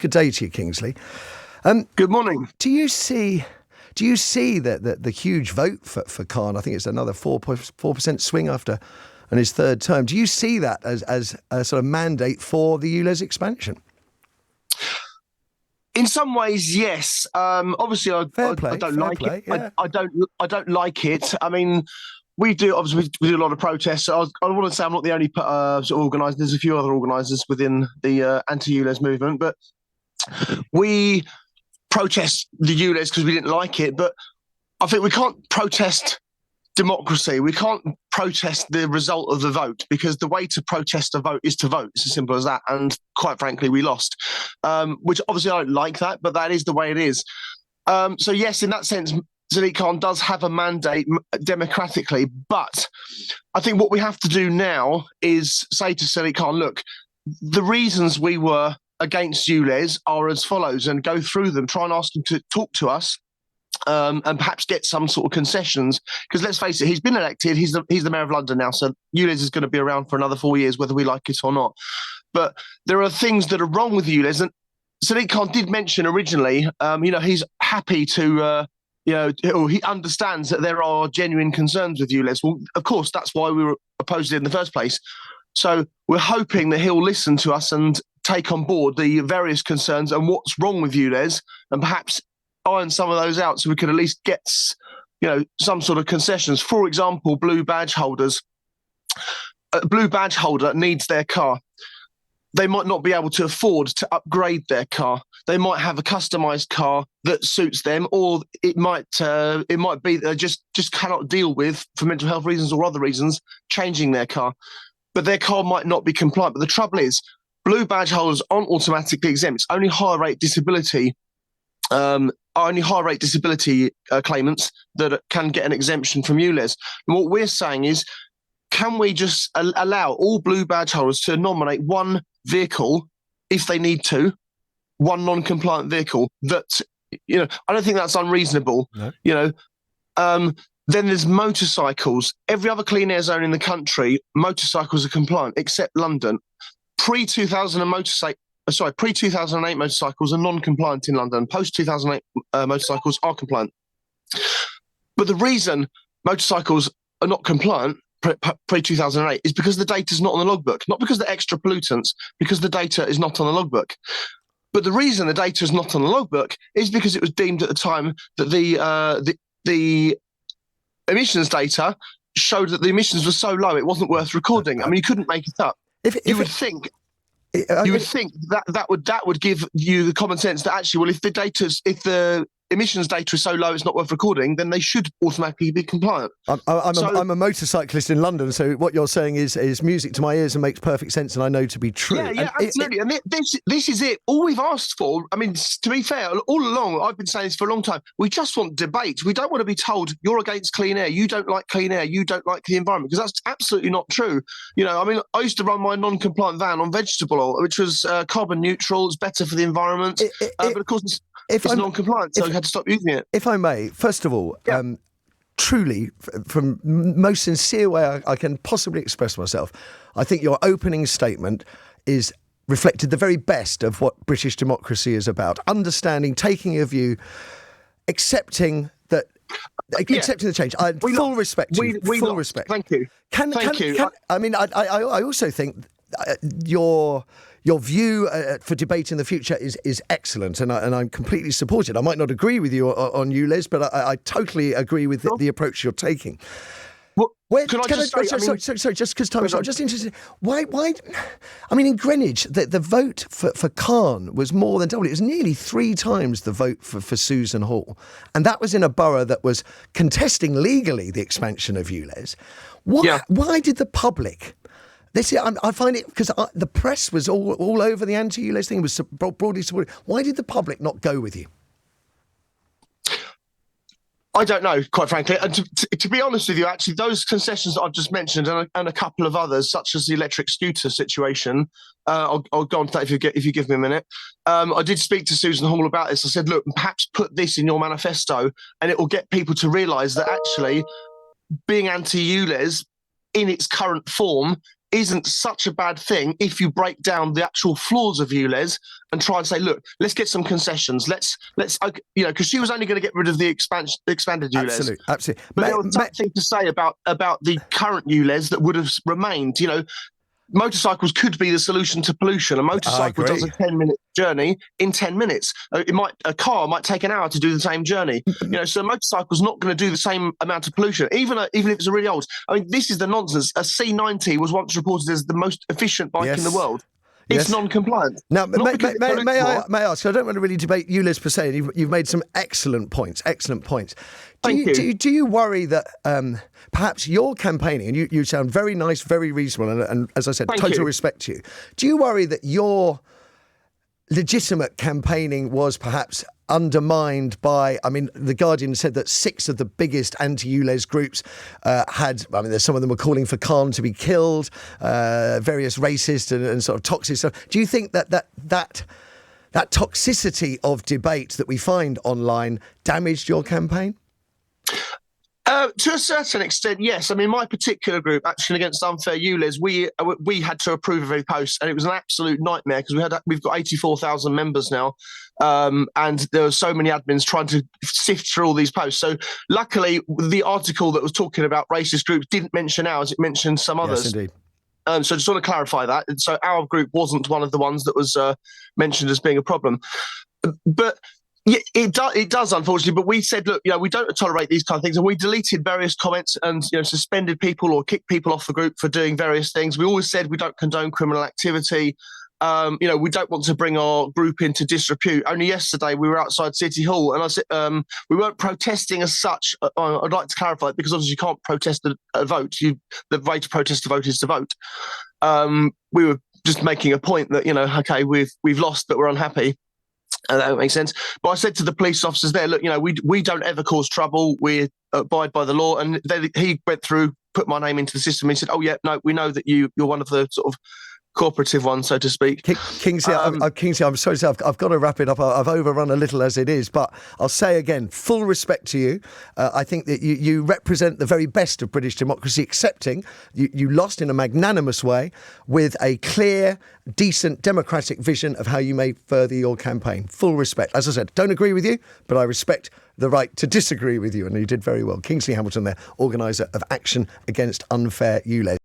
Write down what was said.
Good day to you, Kingsley. Good morning. Do you see that the huge vote for Khan? I think it's another 4% swing after on his third term. Do you see that as a sort of mandate for the ULEZ expansion? In some ways, yes. Obviously, I don't like it. Yeah. I don't like it. I mean, we do a lot of protests. I want to say I'm not the only sort of organiser. There's a few other organisers within the anti-ULEZ movement, but we protest the ULEZ because we didn't like it. But I think we can't protest democracy. We can't protest the result of the vote, because the way to protest a vote is to vote. It's as simple as that. And quite frankly, we lost, which obviously I don't like that, but that is the way it is. So yes, in that sense, Sadiq Khan does have a mandate democratically, but I think what we have to do now is say to Sadiq Khan, look, the reasons we were against ULEZ are as follows, and go through them, try and ask him to talk to us. And perhaps get some sort of concessions, because let's face it, he's been elected. He's the mayor of London now, so ULEZ is going to be around for another 4 years, whether we like it or not. But there are things that are wrong with ULEZ, and Sadiq Khan did mention originally, he's happy to, he understands that there are genuine concerns with ULEZ. Well, of course, that's why we were opposed to it in the first place. So we're hoping that he'll listen to us and take on board the various concerns and what's wrong with ULEZ, and perhaps iron some of those out so we could at least get, some sort of concessions. For example, blue badge holders. A blue badge holder needs their car. They might not be able to afford to upgrade their car. They might have a customised car that suits them, or it might be they just cannot deal with, for mental health reasons or other reasons, changing their car. But their car might not be compliant. But the trouble is, blue badge holders aren't automatically exempt. It's only higher rate disability claimants that can get an exemption from ULEZ. And what we're saying is, can we just allow all blue badge holders to nominate one vehicle if they need to, one non-compliant vehicle? That, I don't think that's unreasonable. No. Then there's motorcycles. Every other clean air zone in the country, motorcycles are compliant, except London. Pre-2008 motorcycles are non-compliant in London. Post-2008 motorcycles are compliant. But the reason motorcycles are not compliant pre-2008 is because the data is not on the logbook, not because they're extra pollutants, because the data is not on the logbook. But the reason the data is not on the logbook is because it was deemed at the time that the emissions data showed that the emissions were so low it wasn't worth recording. I mean, you couldn't make it up. You would think that would give you the common sense that actually, well, if the emissions data is so low it's not worth recording, then they should automatically be compliant. I'm a motorcyclist in London, so what you're saying is music to my ears and makes perfect sense, and I know to be true. Yeah, absolutely. And this is it. All we've asked for, I mean, to be fair, all along, I've been saying this for a long time, we just want debate. We don't want to be told you're against clean air, you don't like clean air, you don't like the environment, because that's absolutely not true. I used to run my non-compliant van on vegetable oil, which was carbon neutral, it's better for the environment, but of course it's non-compliant, so we had to stop using it. If I may, first of all, truly, from most sincere way I can possibly express myself, I think your opening statement is reflected the very best of what British democracy is about. Understanding, taking a view, accepting the change. Full respect. Full respect. Thank you. Thank you. I also think your view for debate in the future is excellent, and I'm completely supported. I might not agree with you on ULEZ, but I totally agree with the approach you're taking. Sorry, just because time is short, I'm just interested. Why? I mean, in Greenwich, the vote for Khan was more than double. It was nearly 3 times the vote for Susan Hall, and that was in a borough that was contesting legally the expansion of ULEZ. Why did the public? I find it, because the press was all over the anti-ULEZ thing, was broadly supported. Why did the public not go with you? I don't know, quite frankly. And to be honest with you, actually, those concessions that I've just mentioned and a couple of others, such as the electric scooter situation, I'll go on to that if you give me a minute. I did speak to Susan Hall about this. I said, look, perhaps put this in your manifesto and it will get people to realise that actually being anti-ULEZ in its current form isn't such a bad thing if you break down the actual flaws of ULEZ and try and say, look, let's get some concessions. Let's because she was only going to get rid of the expanded ULEZ. Absolutely. But there was something to say about the current ULEZ that would have remained. Motorcycles could be the solution to pollution. A motorcycle does a 10-minute journey in 10 minutes. A car might take an hour to do the same journey. So a motorcycle's not going to do the same amount of pollution, even if it's a really old. I mean, this is the nonsense. A C90 was once reported as the most efficient bike in the world. It's non-compliant. Now, may I ask? I don't want to really debate ULEZ per se. You've made some excellent points. Do you worry that perhaps your campaigning, and you sound very nice, very reasonable, and as I said, total respect to you. Do you worry that your legitimate campaigning was perhaps undermined by, The Guardian said that 6 of the biggest anti-ULEZ groups there's some of them were calling for Khan to be killed, various racist and sort of toxic stuff. Do you think that toxicity of debate that we find online damaged your campaign? To a certain extent, yes. My particular group, Action Against Unfair ULEZ, we had to approve every post, and it was an absolute nightmare because we've got 84,000 members now, and there were so many admins trying to sift through all these posts. So luckily, the article that was talking about racist groups didn't mention ours; it mentioned some others. Yes, indeed. So I just want to clarify that. And so our group wasn't one of the ones that was mentioned as being a problem, but. Yeah, it does, unfortunately. But we said, look, we don't tolerate these kind of things, and we deleted various comments and suspended people or kicked people off the group for doing various things. We always said we don't condone criminal activity. We don't want to bring our group into disrepute. Only yesterday we were outside City Hall, and I said we weren't protesting as such. I'd like to clarify it because obviously you can't protest a vote. The way to protest a vote is to vote. We were just making a point that okay, we've lost, but we're unhappy. That makes sense. But I said to the police officers there, look, we don't ever cause trouble. We abide by the law. And he went through, put my name into the system. And he said, oh, yeah, no, we know that you're one of the sort of cooperative one, so to speak. Kingsley, I'm sorry, I've got to wrap it up. I've overrun a little as it is, but I'll say again, full respect to you. I think that you represent the very best of British democracy, accepting you lost in a magnanimous way with a clear, decent, democratic vision of how you may further your campaign. Full respect. As I said, don't agree with you, but I respect the right to disagree with you, and you did very well. Kingsley Hamilton there, Organiser of Action Against Unfair ULEZ.